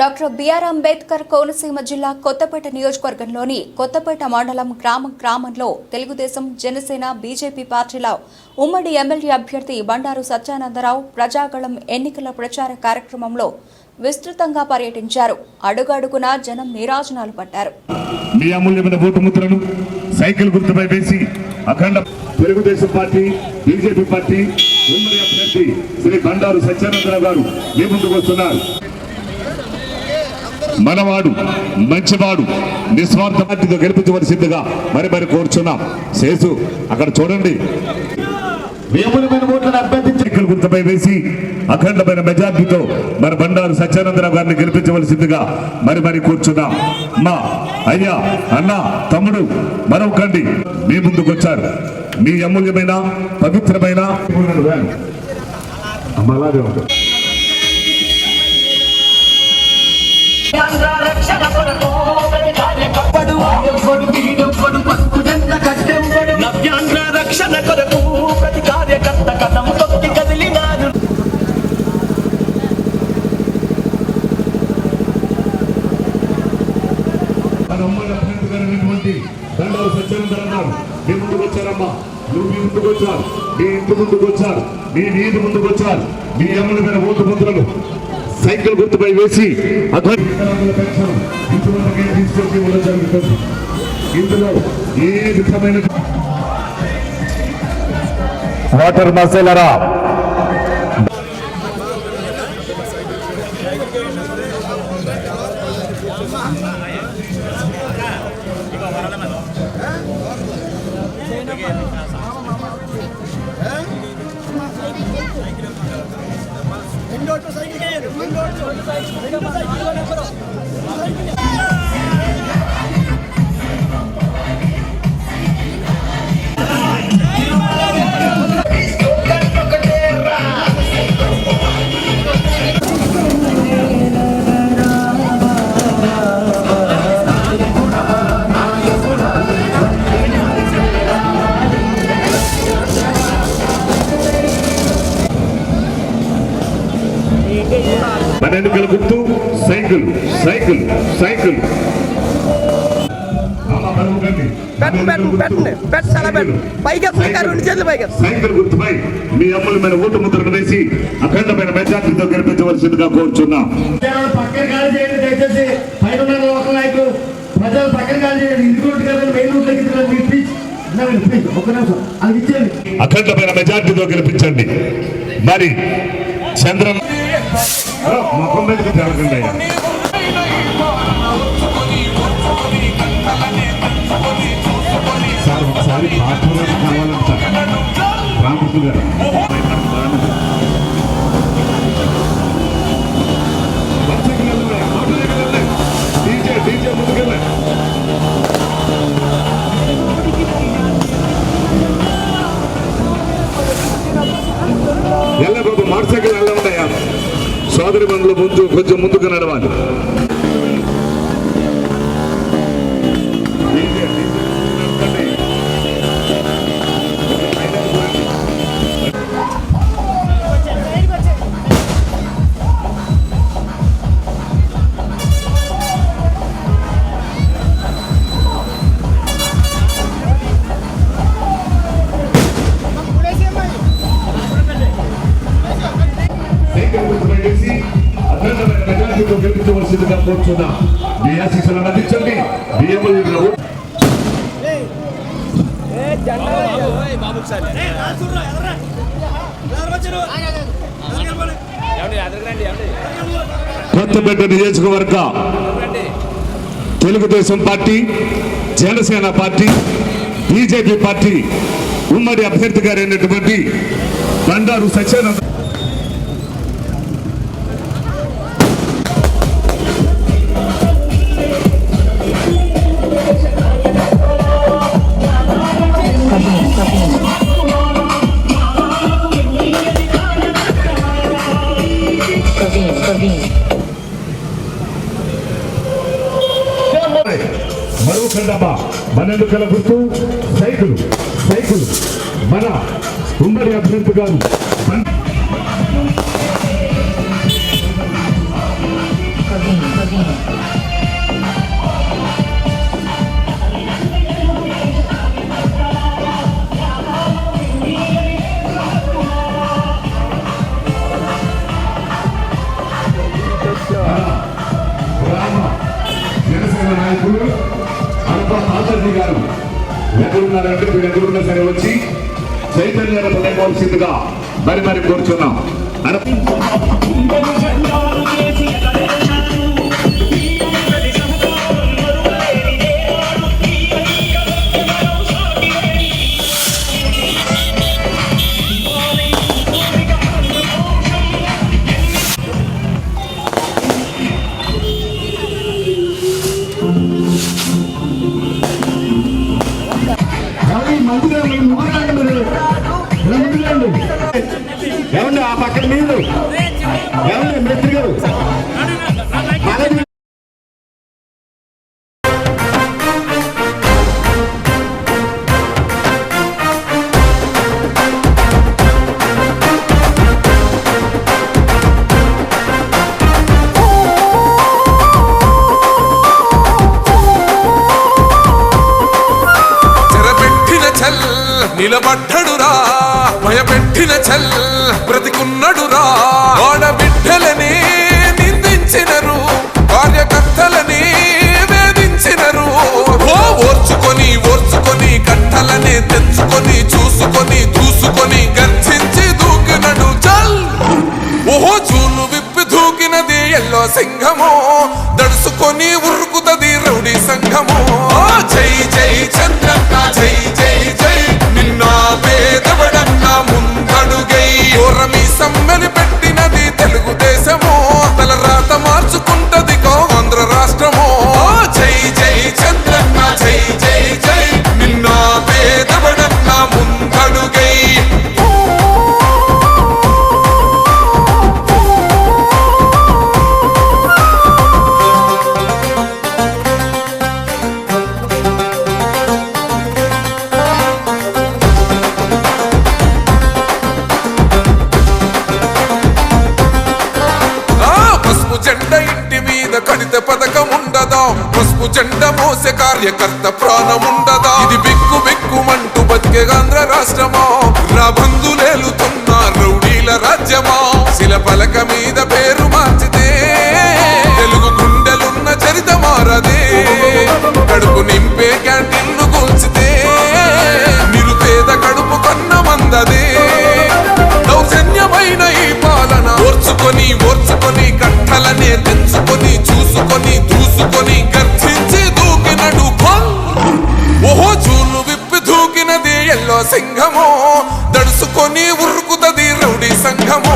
Doctor BR Ambedkar Konaseema జిల్లా కొత్తపేట నియోజకవర్గంలోని కొత్తపేట మండలం గ్రామంలో తెలుగుదేశం జనసేన బీజేపీ పార్టీల ఉమ్మడి ఎమ్మెల్యే అభ్యర్థి బండారు సత్యానందరావు ప్రజాగళం ఎన్నికల ప్రచార కార్యక్రమంలో విస్తృతంగా పర్యటించారు. అడుగడుగునా జనం నీరాజనాలు పట్టారు. మీ అమూల్యమైన ఓటు ముద్రను సైకిల్ గుర్తుపై వేసి అఖండ తెలుగుదేశం పార్టీ బీజేపీ పార్టీ ఉమ్మడి అభ్యర్థి శ్రీ బండారు సత్యానందరావు గారు మీ ముందుకు వస్తున్నారు. మనవాడు మంచివాడు నిస్వార్థ పార్టీతో గెలిపించవలసిందిగా మరి కోరుచున్నాం. శేషు అక్కడ చూడండి. గుర్తుపై వేసి అఖండమైన మెజార్టీతో మన బండారు సత్యానందరావు గారిని గెలిపించవలసిందిగా మరి కూర్చున్నాం. మా అయ్యా అన్న తమ్ముడు మరొకండి మీ ముందుకు వచ్చారు. మీ అమూల్యమైన పవిత్రమైన రక్షణ కొరకు ప్రతి కార్యకర్త కథం తొక్కి కదిలినారు. బండారు సత్యానందరావు మీ ముందుకు వచ్చారమ్మా. నువ్వు మీ ముందుకు వచ్చారు, మీ ఇంటి ముందుకు వచ్చారు, మీ వీధి ముందుకు వచ్చారు. మీ అమలుమైన ఓటు ముద్రలు సైకిల్ గుర్తుపై వేసి తీసుకొచ్చి జరుగుతుంది. ఇందులో ఏ విధమైన వాటర్ మసాలరా మన ఎన్నికల గుర్తు సైకిల్ సైకిల్ సైకిల్ సైకిల్ గుర్తుపై మీ అమూల్యమైన ఓటు ముద్రను వేసి అఖండమైన మెజార్టీతో గెలిపించవలసిందిగా కోరుచున్నాం. అఖండమైన మెజార్టీతో గెలిపించండి. మరి చంద్రం ముఖం మీదకి జరగండి. సార్ ఒకసారి పాఠంలో కావాలంట రామకృష్ణ గారు. డీజే ముందుకెళ్ళండి. ఎల్ల బాబు మోటార్ సైకిల్ ఎలా ఉన్నాయా? సోదరి బంధువుల ముందు కొంచెం ముందుకు నడవాలి. గెలిపించవలసిందిగా కోరుచున్నా. మీ ఆశీస్సులను అందించండి. కొత్తపేట నియోజకవర్గ Telugu Desam party Janasena party BJP party ఉమ్మడి అభ్యర్థి గారైనటువంటి బండారు సత్యానంద మరొక మన ఎన్నికల గుర్తు సైకిల్ సైకిల్ మన ఉమ్మడి అభ్యర్థి గారు Kavin. జనసేన నాయకులు అనప ఆచార్య గారు ఎక్కడున్నారంటే మీరు ఎక్కడున్నా సరే వచ్చి చైతన్యాన్ని పొందవలసిందిగా మరి కోరుచున్నాం. ఏమండి ఆ పక్కన మీరు ఏమండి మిత్రి గారు నిలబడ్డడురా భయపెట్టిన చల్ బ్రతికున్నడురా ఆడబిడ్డలని నిందించినరు కార్యకర్తలని వేధించినరు ఓర్చుకొని కట్టలనే తెంచుకొని చూసుకొని దూసుకొని గర్జించి దూకినడు చల్ ఓహో చూలు విప్పి దూకినది ఎల్లో సింహము దడుసుకొని ఉరుకుతది రౌడీ సంఘము జై జై చంద్రన్న జై జై జై నిన్న పేదవడన్న ముందడుగై ఓరమి సమ్మెలి పెట్టినది తెలుగుదేశము తలరాత మార్చుకుంటది ఆంధ్ర రాష్ట్రము జై జై చంద్రన్న జై జై జై నిన్న పేదవడన్న ముందడుగై కడిత పథకం ఉండదా పసుపు జెండ మోసే కార్యకర్త ప్రాణముండదా ఇది బిక్కు బిక్కుమంటూ బతికే ఆంధ్ర రాష్ట్రమా నా బంధులేలుతున్న రౌడీల రాజ్యమా శిల పలక మీద పేరు మార్చితే తెలుగు గుండెలున్న చరిత మారదే కడుపు నింపే క్యాంటీన్ను కూల్చితే నిరుపేద కడుపు కన్న మందదే దౌర్జన్యమైన ఈ పాలన ఓర్చుకొని కట్టలనే తెంచుకొని చూసుకొని దూసుకొని గర్జించి దూకినడు ఓహో చూలు విప్పి దూకినది ఎల్లో సింహము దడుసుకొని ఉరుకుతది రౌడీ సంఘము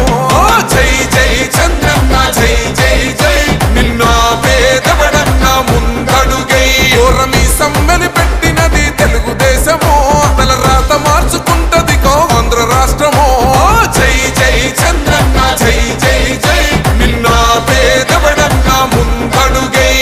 జై జై చంద్రన్న జై జై జై నిన్న పేదవడన్న ముందడుగై ఓరమి సమ్మెని పెట్టినది తెలుగుదేశము తలరాత మార్చుకుంటది ఆంధ్ర రాష్ట్రము జై జై చంద్రన్న జై జై జై నిన్న పేదవడన్న ముందడుగై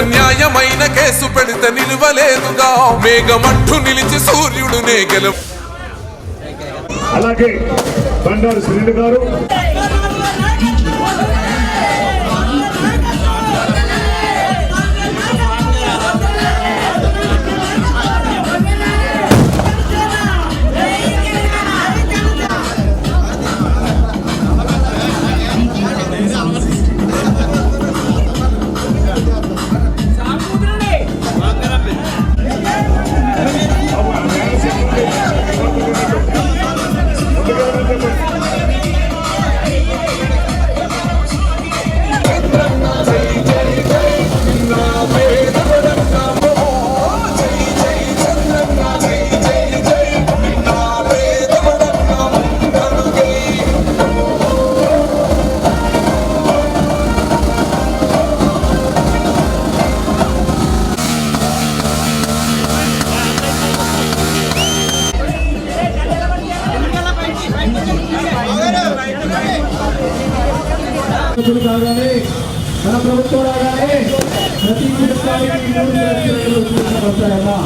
అన్యాయమైన కేసు పెడితే నిలువలేదుగా మేఘమట్టు నిలిచి సూర్యుడు నేగెలు అలాగే బండారు శ్రీను గారు కాగానే మన ప్రభుత్వం రాగానే ప్రతి వస్తాయమ్మా.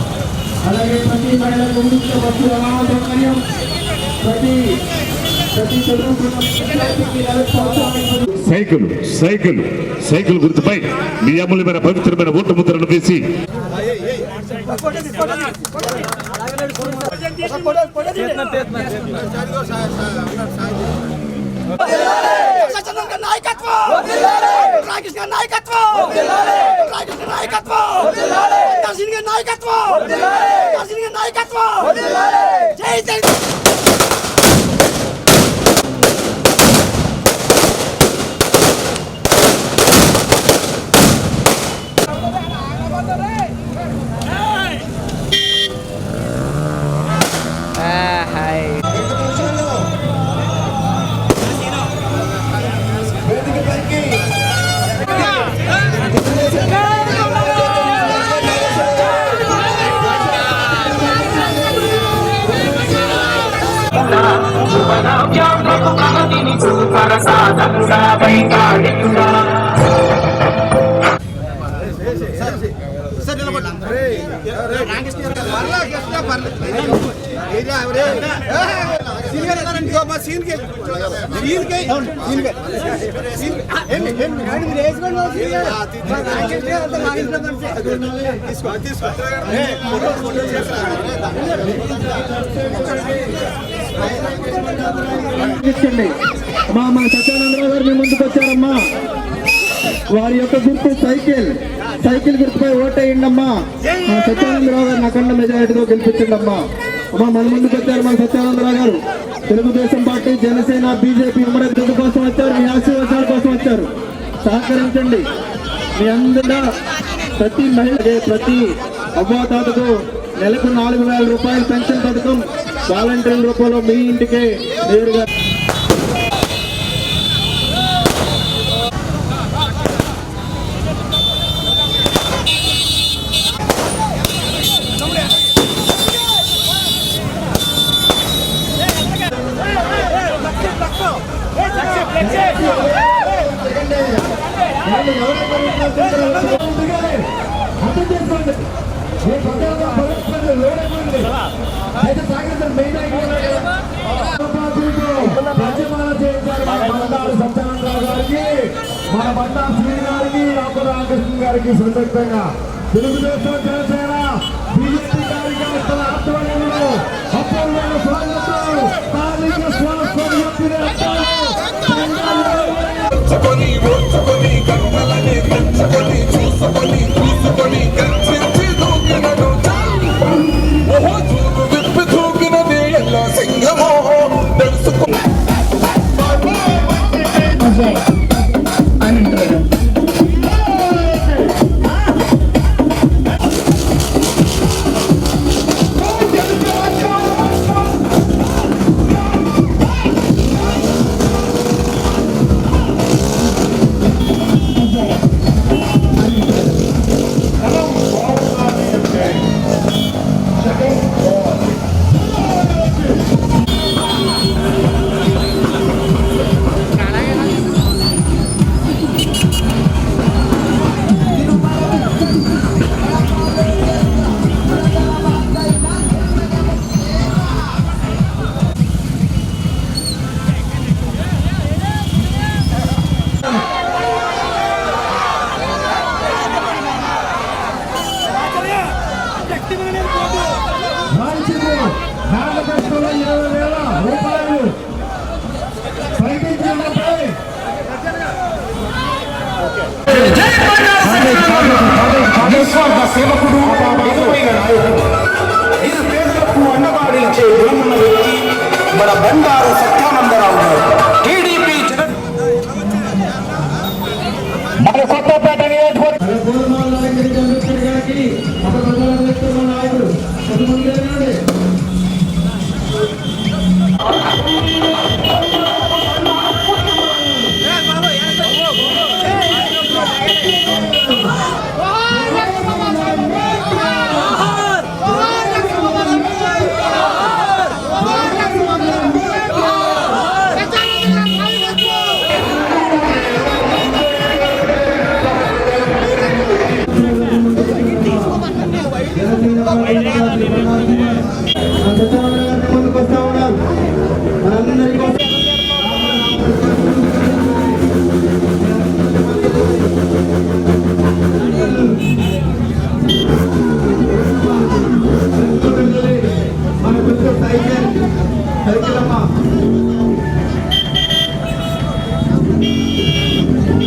అలాగే ప్రతి మహిళకు ఉచిత బస్సు రవాణా సౌకర్యం, ప్రతి చదువుకున్న విద్యార్థికి 40 సైకిల్ గుర్తుపై మీ అమూల్యమైన పవిత్రమైన ఓటు ముద్రను వేసి మన సత్యానందరావు గారు మీ ముందుకు వచ్చారమ్మా. వారి యొక్క గుర్తు సైకిల్ గుర్తుపై ఓటేయండమ్మా. మన సత్యానందరావు గారు అఖండ మెజారిటీతో గెలిపించండమ్మా. అమ్మా మన ముందుకు వచ్చారు మన సత్యానందరావు గారు. తెలుగుదేశం పార్టీ, జనసేన, బీజేపీ ఉమ్మడి అభ్యర్థి కోసం వచ్చారు. మీ ఆశీర్వాదాల కోసం వచ్చారు. సహకరించండి. మీ అందరూ ప్రతి మహిళ, ప్రతి అవ్వాతాతకు నెలకు 4,000 రూపాయలు పెన్షన్ పథకం వాలంటీర్ల రూపంలో మీ ఇంటికే నేరుగా. మన బండా శ్రీ గారికి, రామకృష్ణ గారికి సందర్భంగా తెలుగుదేశం, జనసేన, బీజేపీ కార్యకర్తల ఆధ్వర్యంలో అపూర్వమైన స్వాగతం. స్థానిక స్వాగతం ఓర్చుకొని కన్నలని పెంచుకొని చూసుకొని కల్పించి దూకినను ఓహో చూపు విప్పి దూకినది ఎలా సింగమో తెలుసుకో. సేవకుడు, పేదలకు అన్నగాడించే గుణమున్న వ్యక్తి మన బండారు సత్యానందరావు గారు. టీడీపీ మన కొత్తపేట నాయకుడు సైకిల్ అమ్మా